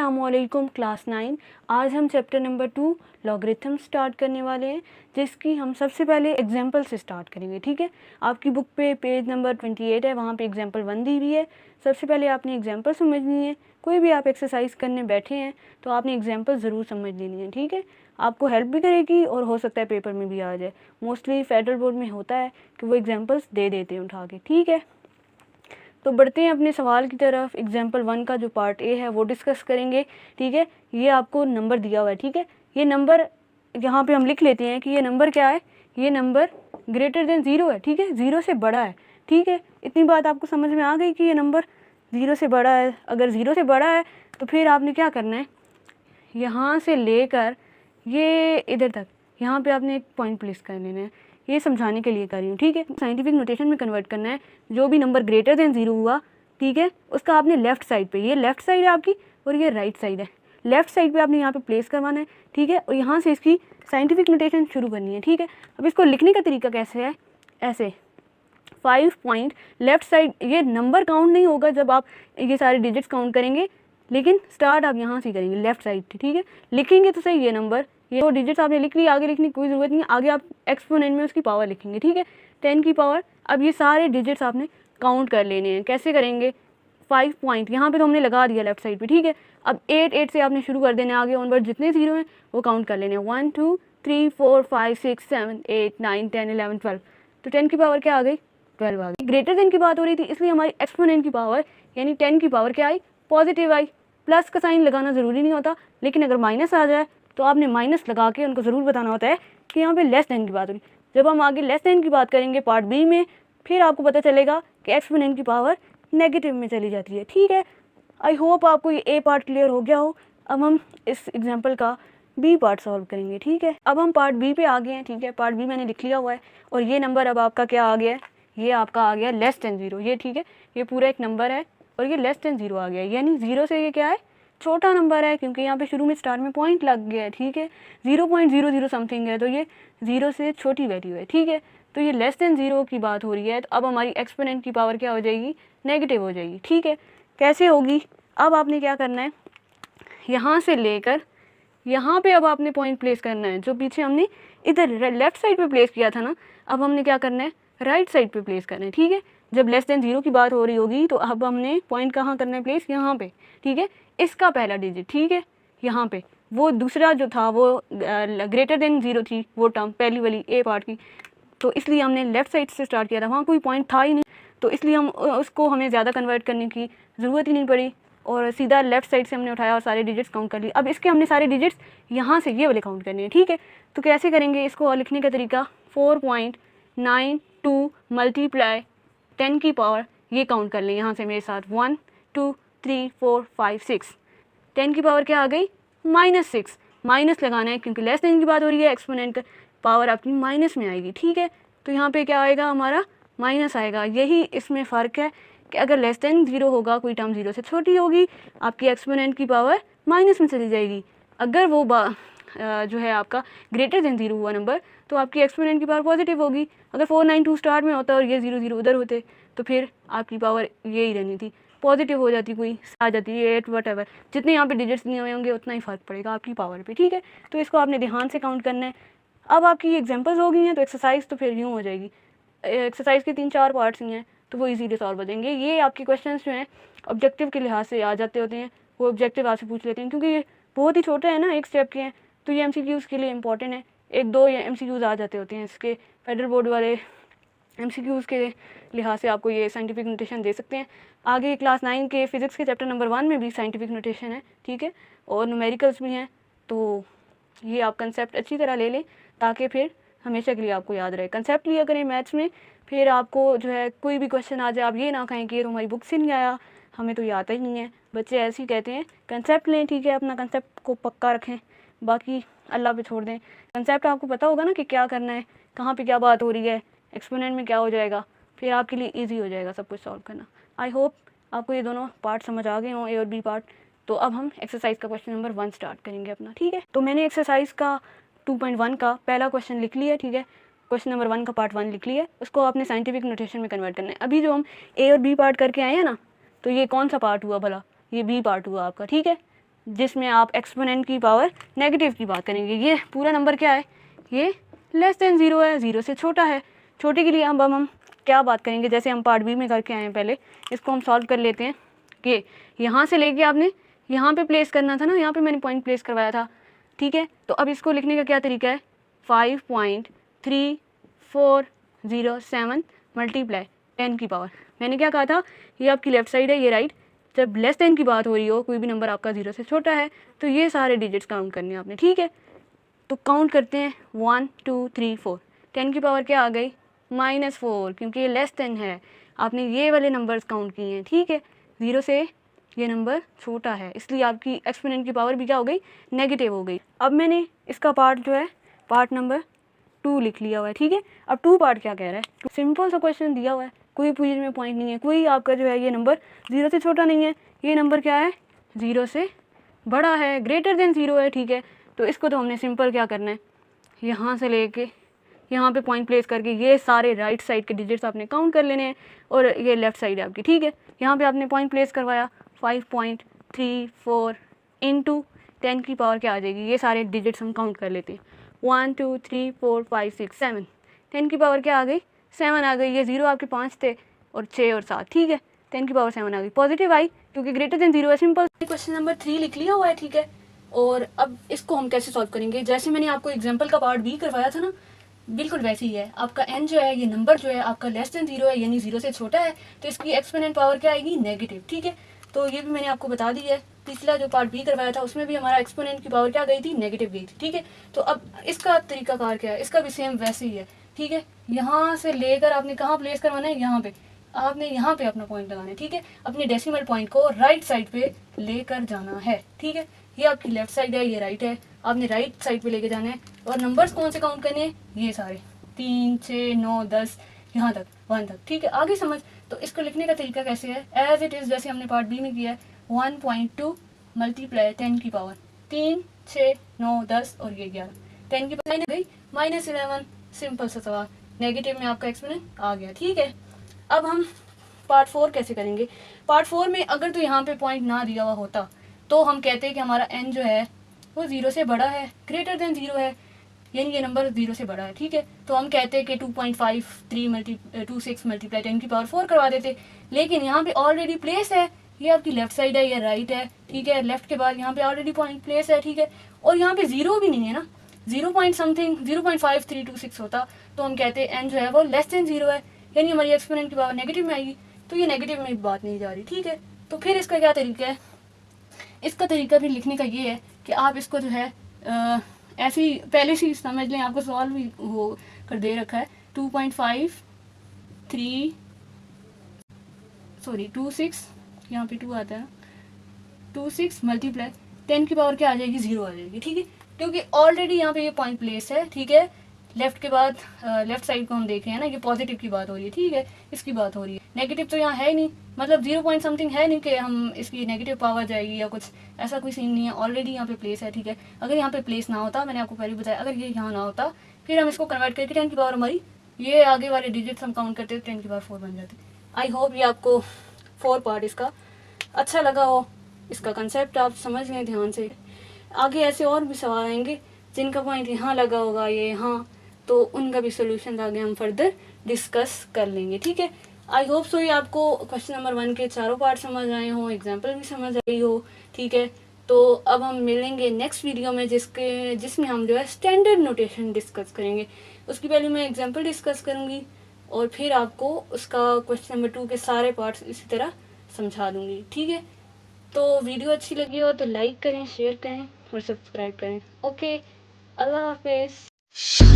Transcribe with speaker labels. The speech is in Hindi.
Speaker 1: अस्सलामुअलैकुम क्लास 9। आज हम चैप्टर नंबर 2 लॉगरिथम स्टार्ट करने वाले हैं, जिसकी हम सबसे पहले एग्जाम्पल से स्टार्ट करेंगे। ठीक है, आपकी बुक पे पेज नंबर 28 है, वहाँ पे एग्जाम्पल 1 दी हुई है। सबसे पहले आपने एग्जाम्पल समझनी है। कोई भी आप एक्सरसाइज करने बैठे हैं तो आपने एग्जाम्पल ज़रूर समझ लेनी है। ठीक है, आपको हेल्प भी करेगी और हो सकता है पेपर में भी आ जाए। मोस्टली फेडरल बोर्ड में होता है कि वो एग्जाम्पल्स दे देते हैं उठा के। ठीक है, तो बढ़ते हैं अपने सवाल की तरफ। एग्जाम्पल 1 का जो पार्ट ए है वो डिस्कस करेंगे। ठीक है, ये आपको नंबर दिया हुआ है। ठीक है, ये नंबर यहाँ पे हम लिख लेते हैं कि ये नंबर क्या है, ये नंबर ग्रेटर देन 0 है। ठीक है, 0 से बड़ा है। ठीक है, इतनी बात आपको समझ में आ गई कि ये नंबर 0 से बड़ा है। अगर 0 से बड़ा है तो फिर आपने क्या करना है, यहाँ से लेकर ये इधर तक, यहाँ पे आपने एक पॉइंट प्लेस कर लेना है। ये समझाने के लिए कर रही हूँ। ठीक है, साइंटिफिक नोटेशन में कन्वर्ट करना है। जो भी नंबर ग्रेटर देन 0 हुआ, ठीक है, उसका आपने लेफ्ट साइड पे, ये लेफ्ट साइड है आपकी और ये राइट साइड है, लेफ्ट साइड पे आपने यहाँ पे प्लेस करवाना है। ठीक है, और यहाँ से इसकी साइंटिफिक नोटेशन शुरू करनी है। ठीक है, अब इसको लिखने का तरीका कैसे है, ऐसे 5 पॉइंट लेफ्ट साइड। ये नंबर काउंट नहीं होगा जब आप ये सारे डिजिट्स काउंट करेंगे, लेकिन स्टार्ट आप यहाँ से करेंगे लेफ्ट साइड। ठीक है, लिखेंगे तो सही ये नंबर, ये 2 डिजिट्स आपने लिख ली, आगे लिखने की कोई ज़रूरत नहीं है। आगे आप एक्सपोनेंट में उसकी पावर लिखेंगे। ठीक है, 10 की पावर। अब ये सारे डिजिट्स आपने काउंट कर लेने हैं। कैसे करेंगे, 5 पॉइंट यहाँ पे तो हमने लगा दिया लेफ्ट साइड पे। ठीक है, अब 8 से आपने शुरू कर देना है, आगे ऑनवर्ड जितने 0 हैं वो काउंट कर लेने हैं। 1 2 3 4 5 6 7 8 9 10 11 12। तो 10 की पावर क्या आ गई, 12 आ गई। ग्रेटर देन की बात हो रही थी, इसलिए हमारी एक्सपोनेंट की पावर यानी 10 की पावर क्या आई, पॉजिटिव आई। प्लस का साइन लगाना ज़रूरी नहीं होता, लेकिन अगर माइनस आ जाए तो आपने माइनस लगा के उनको ज़रूर बताना होता है कि यहाँ पे लेस देन की बात हो रही। जब हम आगे लेस देन की बात करेंगे पार्ट बी में, फिर आपको पता चलेगा कि एक्सपोनेंट की पावर नेगेटिव में चली जाती है। ठीक है, आई होप आपको ये ए पार्ट क्लियर हो गया हो। अब हम इस एग्जाम्पल का बी पार्ट सॉल्व करेंगे। ठीक है, अब हम पार्ट बी पे आ गए हैं। ठीक है, पार्ट बी मैंने लिख लिया हुआ है और ये नंबर अब आपका क्या आ गया है, ये आपका आ गया लेस देन 0। ये ठीक है, ये पूरा एक नंबर है और ये लेस देन 0 आ गया, यानी 0 से ये क्या है, छोटा नंबर है, क्योंकि यहाँ पे शुरू में स्टार में पॉइंट लग गया है। ठीक है, 0.00 समथिंग है, तो ये 0 से छोटी वैल्यू है। ठीक है, तो ये लेस देन 0 की बात हो रही है, तो अब हमारी एक्सपोनेंट की पावर क्या हो जाएगी, नेगेटिव हो जाएगी। ठीक है, कैसे होगी, अब आपने क्या करना है, यहाँ से लेकर यहाँ पे अब आपने पॉइंट प्लेस करना है। जो पीछे हमने इधर लेफ्ट साइड पे प्लेस किया था ना, अब हमने क्या करना है, राइट साइड पे प्लेस करना है। ठीक है, जब लेस देन 0 की बात हो रही होगी तो अब हमने पॉइंट कहाँ करना है प्लेस, यहाँ पे। ठीक है, इसका पहला डिजिट, ठीक है, यहाँ पे। वो दूसरा जो था वो ग्रेटर देन 0 थी, वो टर्म पहली वाली ए पार्ट की, तो इसलिए हमने लेफ्ट साइड से स्टार्ट किया था, वहाँ कोई पॉइंट था ही नहीं, तो इसलिए हम उसको हमें ज़्यादा कन्वर्ट करने की ज़रूरत ही नहीं पड़ी और सीधा लेफ्ट साइड से हमने उठाया और सारे डिजिट्स काउंट कर लिए। अब इसके हमने सारे डिजिट्स यहाँ से ये वाले काउंट करने हैं। ठीक है, तो कैसे करेंगे इसको, लिखने का तरीका 4.92 मल्टीप्लाई 10 की पावर, ये काउंट कर लें यहाँ से मेरे साथ, 1 2 3 4 5 6। 10 की पावर क्या आ गई, -6। माइनस लगाना है क्योंकि लेस देन की बात हो रही है, एक्सपोनेंट पावर आपकी माइनस में आएगी। ठीक है, तो यहाँ पे क्या आएगा, हमारा माइनस आएगा। यही इसमें फ़र्क है कि अगर लेस देन 0 होगा, कोई टर्म 0 से छोटी होगी, आपकी एक्सपोनेंट की पावर माइनस में चली जाएगी। अगर वो जो है आपका ग्रेटर देन 0 हुआ नंबर, तो आपकी एक्सपोनेंट की पावर पॉजिटिव होगी। अगर 492 स्टार्ट में होता और ये 0 0 उधर होते तो फिर आपकी पावर ये ही रहनी थी, पॉजिटिव हो जाती, कोई आ जाती है 8 वट एवर। जितने यहाँ पे डिजिट्स नहीं हुए होंगे उतना ही फ़र्क पड़ेगा आपकी पावर पे। ठीक है, तो इसको आपने ध्यान से काउंट करना है। अब आपकी एग्जांपल्स हो गई हैं, तो एक्सरसाइज तो फिर यूँ हो जाएगी। एक्सरसाइज के 3-4 पार्ट्स ही हैं, तो वो इजीली सॉल्व हो जाएंगे। ये आपके क्वेश्चंस जो हैं ऑब्जेक्टिव के लिहाज से आ जाते होते हैं, वो ऑब्जेक्टिव आपसे पूछ लेते हैं, क्योंकि ये बहुत ही छोटे हैं ना, एक स्टेप के हैं, तो ये MCQs के लिए इंपॉर्टेंट है। 1-2 MCQs आ जाते होते हैं इसके, फेडरल बोर्ड वाले MCQs के लिहाज से आपको ये साइंटिफिक नोटेशन दे सकते हैं। आगे क्लास 9 के फिज़िक्स के चैप्टर नंबर 1 में भी साइंटिफिक नोटेशन है। ठीक है, और न्यूमेरिकल्स भी हैं, तो ये आप कंसेप्ट अच्छी तरह ले लें ताकि फिर हमेशा के लिए आपको याद रहे। कंसेप्ट लिया करें मैथ्स में, फिर आपको जो है कोई भी क्वेश्चन आ जाए आप ये ना कहें कि ये हमारी बुक से नहीं आया, हमें तो ये आता ही नहीं है। बच्चे ऐसे ही कहते हैं, कंसेप्ट लें। ठीक है, अपना कंसेप्ट को पक्का रखें, बाकी अल्लाह पे छोड़ दें। कंसेप्ट आपको पता होगा ना कि क्या करना है, कहाँ पे क्या बात हो रही है, एक्सपोनेंट में क्या हो जाएगा, फिर आपके लिए इजी हो जाएगा सब कुछ सॉल्व करना। आई होप आपको ये दोनों पार्ट समझ आ गए हों, ए और बी पार्ट। तो अब हम एक्सरसाइज का क्वेश्चन नंबर 1 स्टार्ट करेंगे अपना। ठीक है, तो मैंने एक्सरसाइज का 2.1 का पहला क्वेश्चन लिख लिया। ठीक है, क्वेश्चन नंबर 1 का पार्ट 1 लिख लिया, उसको आपने साइंटिफिक नोटेशन में कन्वर्ट करना है। अभी जो हम ए और बी पार्ट करके आए हैं ना, तो ये कौन सा पार्ट हुआ भला, ये बी पार्ट हुआ आपका। ठीक है, जिसमें आप एक्सपोनेंट की पावर नेगेटिव की बात करेंगे। ये पूरा नंबर क्या है, ये लेस देन 0 है, 0 से छोटा है। छोटे के लिए अब हम क्या बात करेंगे, जैसे हम पार्ट बी में करके आए हैं, पहले इसको हम सॉल्व कर लेते हैं कि यहाँ से लेके आपने यहाँ पे प्लेस करना था ना, यहाँ पे मैंने पॉइंट प्लेस करवाया था, ठीक है। तो अब इसको लिखने का क्या तरीका है, 5.3407 मल्टीप्लाई 10 की पावर, मैंने क्या कहा था, ये आपकी लेफ्ट साइड है, ये राइट। जब लेस देन की बात हो रही हो, कोई भी नंबर आपका 0 से छोटा है, तो ये सारे डिजिट्स काउंट करने हैं आपने, ठीक है। तो काउंट करते हैं 1 2 3 4, 10 की पावर क्या आ गई, -4, क्योंकि ये लेस देन है, आपने ये वाले नंबर्स काउंट किए हैं, ठीक है। 0 से ये नंबर छोटा है, इसलिए आपकी एक्सपोनेंट की पावर भी क्या हो गई, नेगेटिव हो गई। अब मैंने इसका पार्ट जो है, पार्ट नंबर 2 लिख लिया हुआ है, ठीक है। अब 2 पार्ट क्या कह रहा है, सिंपल सा क्वेश्चन दिया हुआ है, कोई पोजीशन में पॉइंट नहीं है, कोई आपका जो है ये नंबर 0 से छोटा नहीं है, ये नंबर क्या है, 0 से बड़ा है, ग्रेटर देन 0 है, ठीक है। तो इसको तो हमने सिंपल क्या करना है, यहाँ से लेके यहाँ पे पॉइंट प्लेस करके ये सारे राइट साइड के डिजिट्स आपने काउंट कर लेने हैं, और ये लेफ्ट साइड है आपकी, ठीक है। यहाँ पे आपने पॉइंट प्लेस करवाया, 5.34 इंटू 10 की पावर क्या आ जाएगी, ये सारे डिजिट्स हम काउंट कर लेते हैं, 1 2 3 4 5 6 7, 10 की पावर क्या आ गई, 7 आ गई। ये 0 आपके 5 थे और 6 और 7, ठीक है, 10 की पावर 7 आ गई, पॉजिटिव आई क्योंकि ग्रेटर देन 0 है, सिंपल। क्वेश्चन नंबर 3 लिख लिया हुआ है, ठीक है। और अब इसको हम कैसे सॉल्व करेंगे, जैसे मैंने आपको एग्जाम्पल का पार्ट भी करवाया था ना, बिल्कुल वैसे ही है। आपका n जो है, ये नंबर जो है आपका लेस देन 0 है, यानी 0 से छोटा है, तो इसकी एक्सपोनेंट पावर क्या आएगी, नेगेटिव, ठीक है। तो ये भी मैंने आपको बता दी है, पिछला जो पार्ट बी करवाया था उसमें भी हमारा एक्सपोनेंट की पावर क्या गई थी, नेगेटिव गई थी, ठीक है। तो अब इसका तरीकाकार क्या है, इसका भी सेम वैसे ही है, ठीक है। यहाँ से लेकर आपने कहाँ प्लेस करवाना है, यहाँ पे आपने यहाँ पे अपना पॉइंट लगाना है, ठीक है। अपने डेसिमल पॉइंट को राइट साइड पे लेकर जाना है, ठीक है। ये आपकी लेफ्ट साइड है, ये राइट है, आपने राइट साइड पे लेके जाना है। और नंबर्स कौन से काउंट करने हैं, ये सारे 3 6 9 10 यहाँ तक 1 तक, ठीक है। आगे समझ। तो इसको लिखने का तरीका कैसे है, एज इट इज़, जैसे हमने पार्ट बी में किया है, 1.2 मल्टीप्लाई 10 की पावर 3 6 9 10 और ये 11, 10 की पावर गई -11, सिंपल सा सवाल, नेगेटिव में आपका एक्सपोनेंट आ गया, ठीक है। अब हम पार्ट 4 कैसे करेंगे, पार्ट 4 में अगर तो यहाँ पे पॉइंट ना दिया हुआ होता तो हम कहते हैं कि हमारा n जो है वो 0 से बड़ा है, ग्रेटर देन 0 है, यानी ये नंबर 0 से बड़ा है, ठीक है। तो हम कहते हैं कि 2.53 मल्टीप्लाई 10 की पावर 4 करवा देते, लेकिन यहाँ पे ऑलरेडी प्लेस है, ये आपकी लेफ्ट साइड है, ये राइट है, ठीक है। लेफ्ट के बाद यहाँ पे ऑलरेडी पॉइंट प्लेस है, ठीक है। और यहाँ पे 0 भी नहीं है ना, 0 पॉइंट समथिंग 0.5326 होता तो हम कहते हैं n जो है वो लेस देन 0 है, यानी हमारी एक्सपोनेंट की पावर नेगेटिव में आएगी, तो ये नेगेटिव में बात नहीं जा रही, ठीक है। तो फिर इसका क्या तरीका है, इसका तरीका भी लिखने का ये है कि आप इसको जो है ऐसे ही पहले से समझ लें, आपको सॉल्व भी वो कर दे रखा है, 26 यहाँ पे 2 आता है, 26 मल्टीप्लाई 10 की पावर क्या आ जाएगी, 0 आ जाएगी, ठीक है। क्योंकि ऑलरेडी यहाँ पे ये पॉइंट प्लेस है, ठीक है। लेफ्ट के बाद लेफ्ट साइड को हम देख रहे हैं ना, ये पॉजिटिव की बात हो रही है, ठीक है, इसकी बात हो रही है, नेगेटिव तो यहाँ है ही नहीं, मतलब 0 पॉइंट समथिंग है नहीं कि हम इसकी नेगेटिव पावर जाएगी या कुछ ऐसा कोई सीन नहीं है, ऑलरेडी यहाँ पे प्लेस है, ठीक है। अगर यहाँ पे प्लेस ना होता, मैंने आपको पहले बताया, अगर ये यहाँ ना होता, फिर हम इसको कन्वर्ट करके 10 की पावर हमारी ये आगे वाले डिजिट्स हम काउंट करते 10 की पावर 4 बन जाती। आई होप ये आपको 4 पार्ट इसका अच्छा लगा हो, इसका कंसेप्ट आप समझ लें ध्यान से। आगे ऐसे और भी सवाल आएंगे जिनका पॉइंट यहाँ लगा होगा, ये यहाँ, तो उनका भी सोल्यूशन आगे हम फर्दर डिस्कस कर लेंगे, ठीक है। आई होप सो ये आपको क्वेश्चन नंबर 1 के चारों पार्ट समझ आए हों, एग्जाम्पल भी समझ आई हो, ठीक है। तो अब हम मिलेंगे नेक्स्ट वीडियो में जिसमें हम जो है स्टैंडर्ड नोटेशन डिस्कस करेंगे। उसकी पहले मैं एग्जाम्पल डिस्कस करूँगी और फिर आपको उसका क्वेश्चन नंबर 2 के सारे पार्ट्स इसी तरह समझा दूँगी, ठीक है। तो वीडियो अच्छी लगी हो तो लाइक करें, शेयर करें और सब्सक्राइब करें। ओके, अल्लाह हाफिज़।